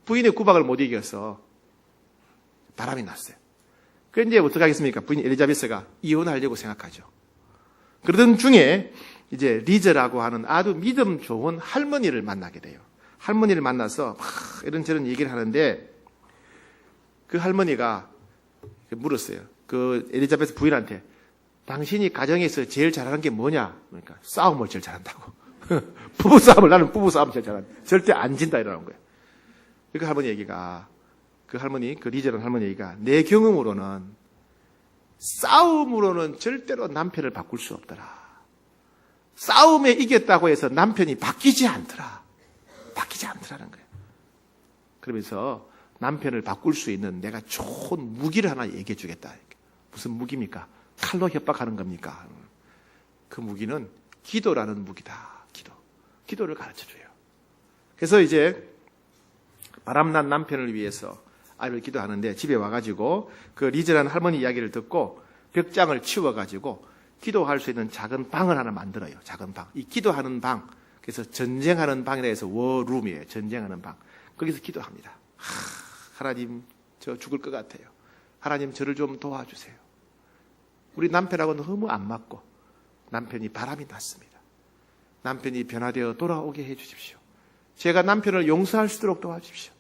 [SPEAKER 1] 부인의 구박을 못 이겨서 바람이 났어요. 그런데 이제 어떻게 하겠습니까? 부인 엘리자베스가 이혼하려고 생각하죠. 그러던 중에 이제 리저라고 하는 아주 믿음 좋은 할머니를 만나게 돼요. 할머니를 만나서 막 이런저런 얘기를 하는데 그 할머니가 물었어요. 그 엘리자베스 부인한테 당신이 가정에서 제일 잘하는 게 뭐냐? 그러니까 싸움을 제일 잘한다고. 나는 부부싸움 제일 잘한다. 절대 안 진다 이러는 거예요. 그 할머니 얘기가, 그 리저라는 할머니 얘기가 내 경험으로는 싸움으로는 절대로 남편을 바꿀 수 없더라. 싸움에 이겼다고 해서 남편이 바뀌지 않더라는 거예요. 그러면서 남편을 바꿀 수 있는 내가 좋은 무기를 하나 얘기해 주겠다. 무슨 무기입니까? 칼로 협박하는 겁니까? 그 무기는 기도라는 무기다. 기도를 가르쳐줘요. 그래서 이제 바람난 남편을 위해서 아이를 기도하는데 집에 와가지고 그 리즈라는 할머니 이야기를 듣고 벽장을 치워가지고 기도할 수 있는 작은 방을 하나 만들어요. 작은 방. 이 기도하는 방. 그래서 전쟁하는 방이라 해서 워룸이에요. 전쟁하는 방. 거기서 기도합니다. 하나님, 저 죽을 것 같아요. 하나님, 저를 좀 도와주세요. 우리 남편하고 너무 안 맞고 남편이 바람이 났습니다. 남편이 변화되어 돌아오게 해주십시오. 제가 남편을 용서할 수 있도록 도와주십시오.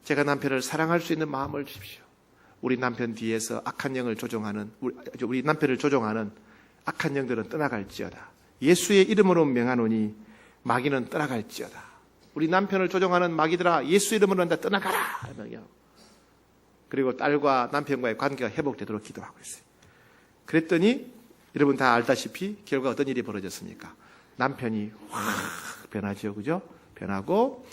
[SPEAKER 1] 제가 남편을 사랑할 수 있는 마음을 주십시오. 우리 남편 뒤에서 악한 영을 조종하는, 우리 남편을 조종하는 악한 영들은 떠나갈지어다. 예수의 이름으로 명하노니 마귀는 떠나갈지어다. 우리 남편을 조종하는 마귀들아, 예수 이름으로 한다 떠나가라. 그리고 딸과 남편과의 관계가 회복되도록 기도하고 있어요. 그랬더니 여러분 다 알다시피 결과 어떤 일이 벌어졌습니까? 남편이 확 변하죠. 그죠? 변하고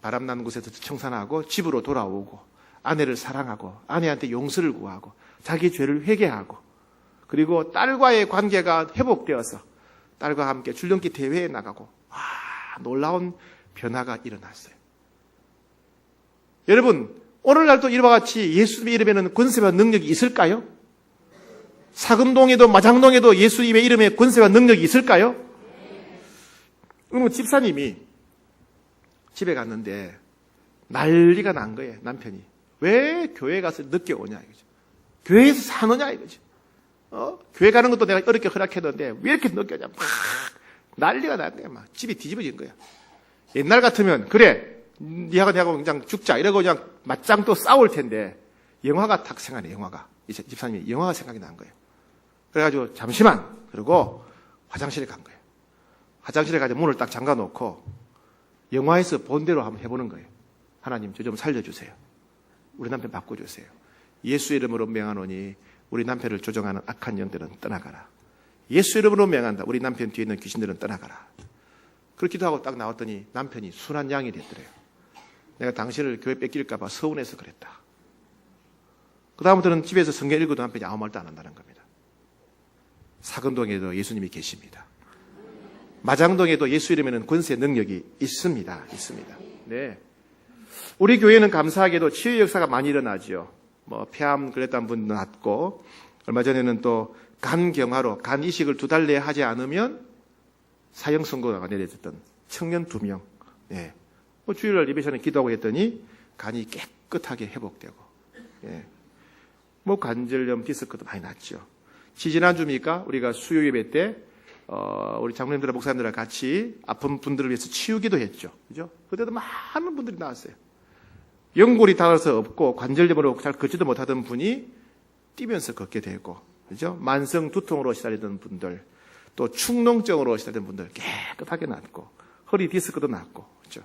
[SPEAKER 1] 바람나는 곳에서 청산하고 집으로 돌아오고 아내를 사랑하고 아내한테 용서를 구하고 자기 죄를 회개하고 그리고 딸과의 관계가 회복되어서 딸과 함께 줄넘기 대회에 나가고 놀라운 변화가 일어났어요. 여러분, 오늘날도 이와 같이 예수님의 이름에는 권세와 능력이 있을까요? 사금동에도 마장동에도 예수님의 이름에 권세와 능력이 있을까요? 집사님이 집에 갔는데 난리가 난 거예요. 남편이. 왜 교회 가서 늦게 오냐 이거죠. 교회에서 사느냐 이거죠. 교회 가는 것도 내가 어렵게 허락했는데 왜 이렇게 늦게 오냐. 막 난리가 난 거야. 막 집이 뒤집어진 거야. 옛날 같으면 그래 니하고 내하고 그냥 죽자 이러고 그냥 맞짱 또 싸울 텐데 영화가 탁 생각나네. 영화가. 이 집사님이 영화가 생각이 난 거예요. 그래가지고 잠시만 그러고 화장실에 간 거예요. 화장실에 가서 문을 딱 잠가놓고 영화에서 본 대로 한번 해보는 거예요. 하나님 저 좀 살려주세요. 우리 남편 바꿔주세요. 예수 이름으로 명하노니 우리 남편을 조종하는 악한 영들은 떠나가라. 예수 이름으로 명한다. 우리 남편 뒤에 있는 귀신들은 떠나가라. 그렇기도 하고 딱 나왔더니 남편이 순한 양이 됐더래요. 내가 당신을 교회 뺏길까 봐 서운해서 그랬다. 그 다음부터는 집에서 성경 읽어도 남편이 아무 말도 안 한다는 겁니다. 사금동에도 예수님이 계십니다. 마장동에도 예수 이름에는 권세 능력이 있습니다. 네. 우리 교회는 감사하게도 치유 역사가 많이 일어나죠. 폐암 걸렸던 분 낫고, 얼마 전에는 또 간경화로 간 이식을 2달 내에 하지 않으면 사형 선고가 내려졌던 청년 2명. 네. 주일날 예배 전에 기도하고 했더니 간이 깨끗하게 회복되고, 예. 관절염 디스크도 많이 났죠. 지지난주입니까? 우리가 수요 예배 때 우리 장로님들과 목사님들과 같이 아픈 분들을 위해서 치유기도 했죠. 그죠? 그때도 많은 분들이 나왔어요. 연골이 닿아서 없고 관절염으로 잘 걷지도 못하던 분이 뛰면서 걷게 되고, 그죠? 만성 두통으로 시달리던 분들, 또 축농증으로 시달리던 분들 깨끗하게 낫고, 허리 디스크도 낫고, 그죠?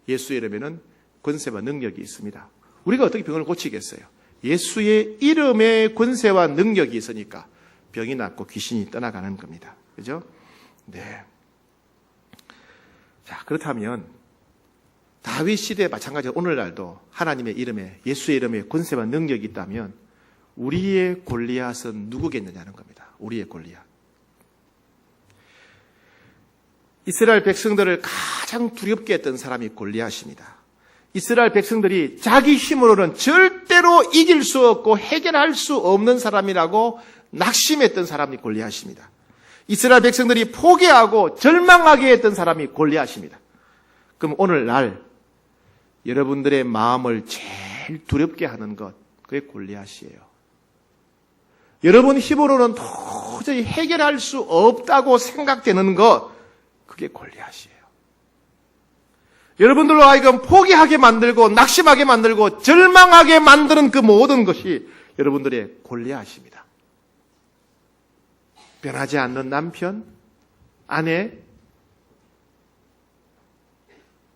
[SPEAKER 1] 예수의 이름에는 권세와 능력이 있습니다. 우리가 어떻게 병을 고치겠어요? 예수의 이름에 권세와 능력이 있으니까 병이 낫고 귀신이 떠나가는 겁니다. 그죠? 네. 자, 그렇다면 다윗 시대에 마찬가지로 오늘날도 하나님의 이름에 예수의 이름에 권세와 능력이 있다면 우리의 골리앗은 누구겠느냐는 겁니다. 우리의 골리앗. 이스라엘 백성들을 가장 두렵게 했던 사람이 골리앗입니다. 이스라엘 백성들이 자기 힘으로는 절대로 이길 수 없고 해결할 수 없는 사람이라고 낙심했던 사람이 골리앗입니다. 이스라엘 백성들이 포기하고 절망하게 했던 사람이 골리앗입니다. 그럼 오늘날 여러분들의 마음을 제일 두렵게 하는 것, 그게 골리앗이에요. 여러분 힘으로는 도저히 해결할 수 없다고 생각되는 것, 그게 골리앗이에요. 여러분들로 하여금 포기하게 만들고 낙심하게 만들고 절망하게 만드는 그 모든 것이 여러분들의 골리앗입니다. 변하지 않는 남편, 아내,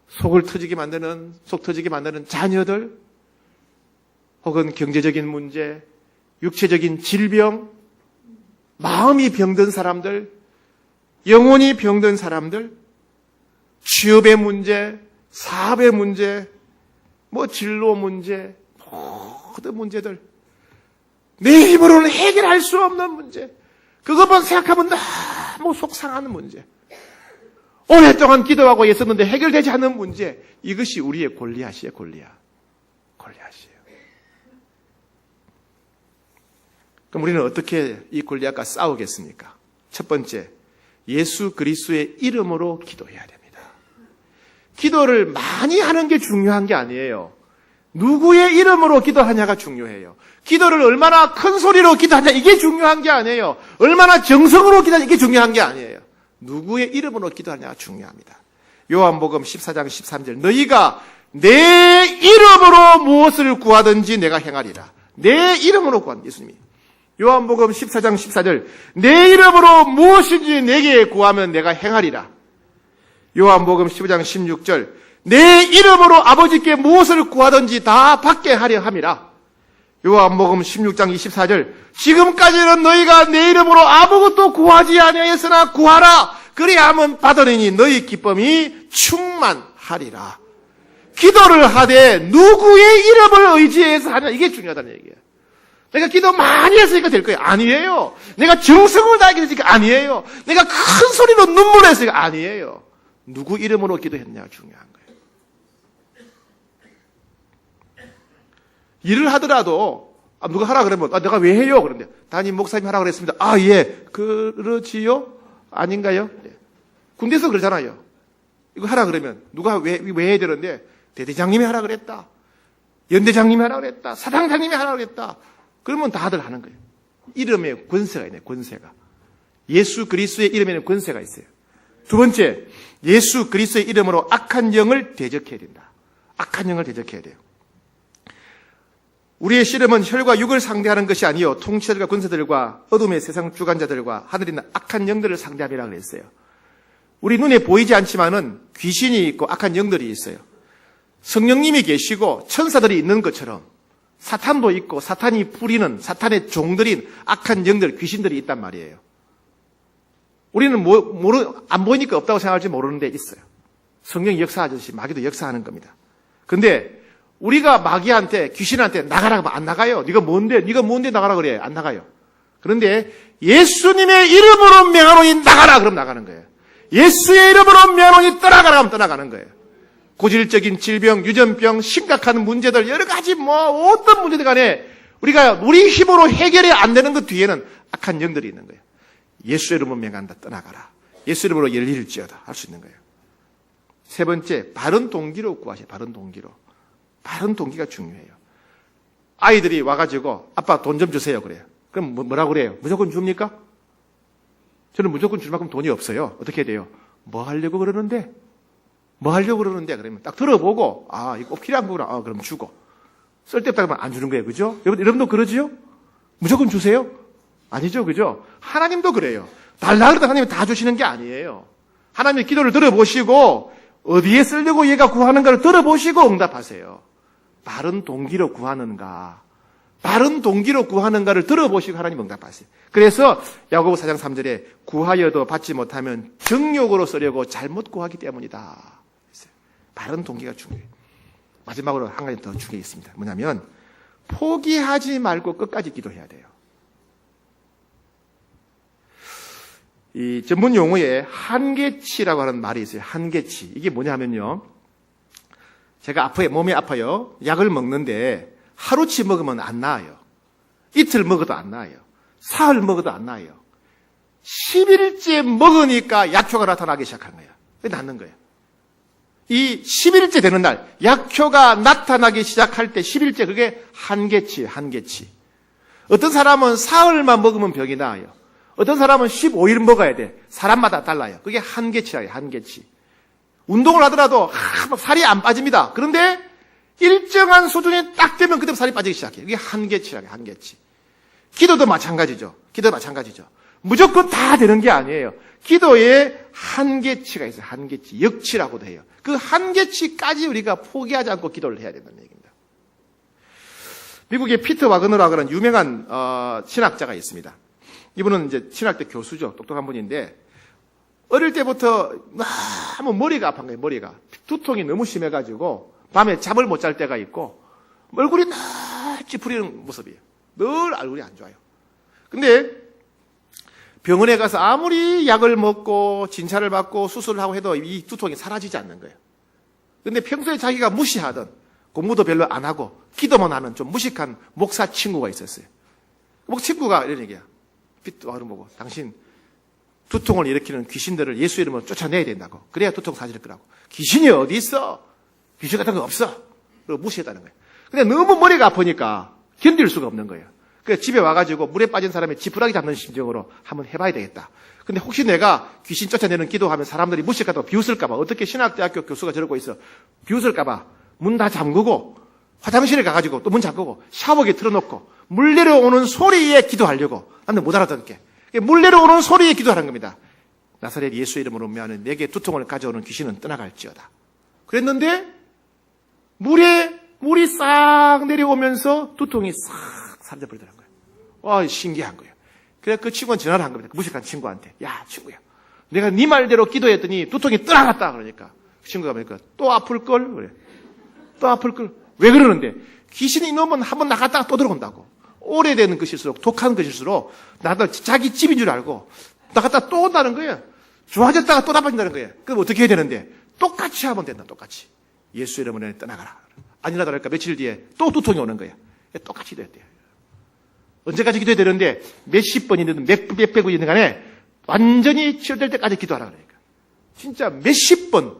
[SPEAKER 1] 속 터지게 만드는 자녀들, 혹은 경제적인 문제, 육체적인 질병, 마음이 병든 사람들, 영혼이 병든 사람들, 취업의 문제, 사업의 문제, 진로 문제, 모든 문제들, 내 힘으로는 해결할 수 없는 문제, 그것만 생각하면 너무 속상한 문제, 오랫동안 기도하고 있었는데 해결되지 않는 문제, 이것이 우리의 골리앗이에요. 골리앗이에요. 그럼 우리는 어떻게 이 골리앗과 싸우겠습니까? 첫 번째, 예수 그리스도의 이름으로 기도해야 됩니다. 기도를 많이 하는 게 중요한 게 아니에요. 누구의 이름으로 기도하냐가 중요해요. 기도를 얼마나 큰 소리로 기도하냐 이게 중요한 게 아니에요. 얼마나 정성으로 기도하냐 이게 중요한 게 아니에요. 누구의 이름으로 기도하냐가 중요합니다. 요한복음 14장 13절 너희가 내 이름으로 무엇을 구하든지 내가 행하리라. 내 이름으로 구한 예수님이. 요한복음 14장 14절 내 이름으로 무엇인지 내게 구하면 내가 행하리라. 요한복음 15장 16절 내 이름으로 아버지께 무엇을 구하든지 다 받게 하려 함이라. 요한복음 16장 24절 지금까지는 너희가 내 이름으로 아무것도 구하지 아니하였으나 구하라. 그래야 하면 받으리니 너희 기쁨이 충만하리라. 기도를 하되 누구의 이름을 의지해서 하냐 이게 중요하다는 얘기예요. 내가 기도 많이 했으니까 될 거예요. 아니에요. 내가 정성을 다하게 됐으니까 아니에요. 내가 큰 소리로 눈물을 했으니까 아니에요. 누구 이름으로 기도했냐가 중요한 거예요. 일을 하더라도 누가 하라 그러면 내가 왜 해요? 그런데 담임 목사님 하라 그랬습니다. 아, 예. 그렇지요? 아닌가요? 네. 군대에서 그러잖아요. 이거 하라 그러면 누가 왜 해야 되는데 대대장님이 하라 그랬다. 연대장님이 하라 그랬다. 사당장님이 하라 그랬다. 그러면 다들 하는 거예요. 이름에 권세가 있네. 권세가. 예수 그리스도의 이름에는 권세가 있어요. 두 번째, 예수 그리스도의 이름으로 악한 영을 대적해야 된다. 악한 영을 대적해야 돼요. 우리의 씨름은 혈과 육을 상대하는 것이 아니요 통치자들과 군사들과 어둠의 세상 주관자들과 하늘에 있는 악한 영들을 상대함이라고 그랬어요. 우리 눈에 보이지 않지만은 귀신이 있고 악한 영들이 있어요. 성령님이 계시고 천사들이 있는 것처럼 사탄도 있고 사탄이 부리는 사탄의 종들인 악한 영들, 귀신들이 있단 말이에요. 우리는 안 보이니까 없다고 생각할지 모르는데 있어요. 성령이 역사하듯이 마귀도 역사하는 겁니다. 근데 우리가 마귀한테, 귀신한테 나가라 하면 안 나가요. 네가 뭔데 나가라 그래. 안 나가요. 그런데 예수님의 이름으로 명하노니 나가라 그럼 나가는 거예요. 예수의 이름으로 명하노니 떠나가라 하면 떠나가는 거예요. 고질적인 질병, 유전병, 심각한 문제들, 여러 가지 어떤 문제들 간에 우리가 우리 힘으로 해결이 안 되는 것 뒤에는 악한 영들이 있는 거예요. 예수 이름으로 명한다. 떠나가라. 예수 이름으로 열릴지어다. 할 수 있는 거예요. 세 번째, 바른 동기로 구하세요. 바른 동기로. 바른 동기가 중요해요. 아이들이 와가지고 아빠 돈 좀 주세요 그래요. 그럼 뭐라고 그래요? 무조건 줍니까? 저는 무조건 줄 만큼 돈이 없어요. 어떻게 해야 돼요? 뭐 하려고 그러는데? 그러면 딱 들어보고 이거 꼭 필요한 거구나. 그럼 주고. 쓸데없다 그러면 안 주는 거예요. 그죠? 여러분도 그러지요? 무조건 주세요? 아니죠. 그죠? 하나님도 그래요. 달라 그러다 하나님이 다 주시는 게 아니에요. 하나님의 기도를 들어보시고 어디에 쓰려고 얘가 구하는가를 들어보시고 응답하세요. 바른 동기로 구하는가, 바른 동기로 구하는가를 들어보시고 하나님 응답하세요. 그래서 야고보 4장 3절에 구하여도 받지 못하면 정욕으로 쓰려고 잘못 구하기 때문이다. 바른 동기가 중요해요. 마지막으로 한 가지 더 중요한 게 있습니다. 뭐냐면 포기하지 말고 끝까지 기도해야 돼요. 이 전문 용어에 한계치라고 하는 말이 있어요. 한계치. 이게 뭐냐면요. 제가 몸이 아파요. 약을 먹는데 하루치 먹으면 안 나아요. 이틀 먹어도 안 나아요. 사흘 먹어도 안 나아요. 10일째 먹으니까 약효가 나타나기 시작한 거예요. 그게 낫는 거예요. 이 10일째 되는 날 약효가 나타나기 시작할 때 10일째 그게 한계치예요. 한계치. 어떤 사람은 사흘만 먹으면 병이 나아요. 어떤 사람은 15일 먹어야 돼. 사람마다 달라요. 그게 한계치예요. 한계치. 운동을 하더라도 막 살이 안 빠집니다. 그런데 일정한 수준이 딱 되면 그때부터 살이 빠지기 시작해요. 이게 한계치라고 해요. 한계치. 기도도 마찬가지죠. 무조건 다 되는 게 아니에요. 기도에 한계치가 있어요. 한계치. 역치라고도 해요. 그 한계치까지 우리가 포기하지 않고 기도를 해야 된다는 얘기입니다. 미국의 피터 와그너라고 하는 유명한 신학자가 있습니다. 이분은 이제 신학대 교수죠. 똑똑한 분인데 어릴 때부터 너무 머리가 아픈 거예요. 머리가. 두통이 너무 심해가지고 밤에 잠을 못 잘 때가 있고 얼굴이 늘 찌푸리는 모습이에요. 늘 얼굴이 안 좋아요. 근데 병원에 가서 아무리 약을 먹고 진찰을 받고 수술을 하고 해도 이 두통이 사라지지 않는 거예요. 근데 평소에 자기가 무시하던 공부도 별로 안 하고 기도만 하는 좀 무식한 목사 친구가 있었어요. 친구가 이런 얘기야. 피트와그너 보고 당신 두통을 일으키는 귀신들을 예수 이름으로 쫓아내야 된다고. 그래야 두통 사라질 거라고. 귀신이 어디 있어? 귀신 같은 거 없어. 그리고 무시했다는 거예요. 근데 너무 머리가 아프니까 견딜 수가 없는 거예요. 그래서 집에 와가지고 물에 빠진 사람의 지푸라기 잡는 심정으로 한번 해봐야 되겠다. 근데 혹시 내가 귀신 쫓아내는 기도하면 사람들이 무식하다고 비웃을까봐, 어떻게 신학대학교 교수가 저러고 있어, 비웃을까봐 문 다 잠그고 화장실에 가가지고 또 문 잠그고 샤워기 틀어놓고 물 내려오는 소리에 기도하려고. 나는 못 알아듣게. 물 내려오는 소리에 기도하는 겁니다. 나사렛 예수 이름으로 명하는 내게 두통을 가져오는 귀신은 떠나갈지어다. 그랬는데 물이 싹 내려오면서 두통이 싹 사라져버리더라는 거예요. 와, 신기한 거예요. 그래서 그 친구는 전화를 한 겁니다. 무식한 친구한테. 야, 친구야, 내가 네 말대로 기도했더니 두통이 떠나갔다. 그러니까 그 친구가 보니까 또 아플걸? 그래. 또 아플걸? 왜 그러는데? 귀신이 이놈은 한번 나갔다가 또 들어온다고. 오래되는 것일수록, 독한 것일수록 나도 자기 집인 줄 알고 나갔다가 또 온다는 거예요. 좋아졌다가 또 나빠진다는 거예요. 그럼 어떻게 해야 되는데? 똑같이 하면 된다. 똑같이. 예수 이름으로 떠나가라. 아니라 다를까 며칠 뒤에 또 두통이 오는 거예요. 똑같이 기도해야 돼요. 언제까지 기도해야 되는데 몇십 번이든 몇백 번이든 간에 완전히 치료될 때까지 기도하라 그러니까. 진짜 몇십 번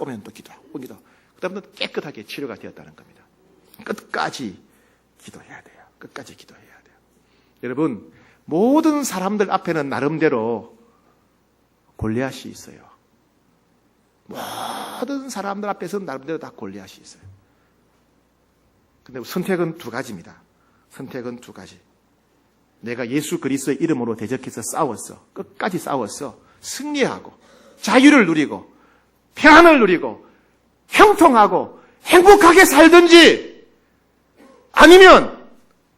[SPEAKER 1] 오면 또 기도하고 기도. 그다음에 깨끗하게 치료가 되었다는 겁니다. 끝까지 기도해야 돼요. 끝까지 기도해야 돼요. 여러분, 모든 사람들 앞에는 나름대로 골리앗이 있어요. 모든 사람들 앞에서는 나름대로 다 골리앗이 있어요. 근데 선택은 두 가지입니다. 선택은 두 가지. 내가 예수 그리스도의 이름으로 대적해서 싸웠어. 끝까지 싸웠어. 승리하고 자유를 누리고 평안을 누리고 형통하고 행복하게 살든지, 아니면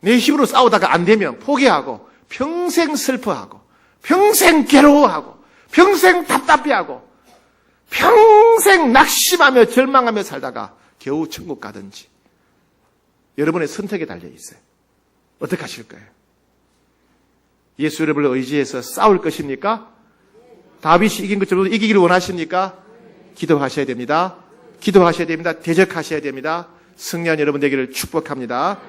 [SPEAKER 1] 내 힘으로 싸우다가 안 되면 포기하고 평생 슬퍼하고 평생 괴로워하고 평생 답답해하고 평생 낙심하며 절망하며 살다가 겨우 천국 가든지. 여러분의 선택에 달려 있어요. 어떻게 하실 거예요? 예수 이름을 의지해서 싸울 것입니까? 다윗이 이긴 것처럼 이기기를 원하십니까? 기도하셔야 됩니다. 기도하셔야 됩니다. 대적하셔야 됩니다. 승리한 여러분 되기를 축복합니다.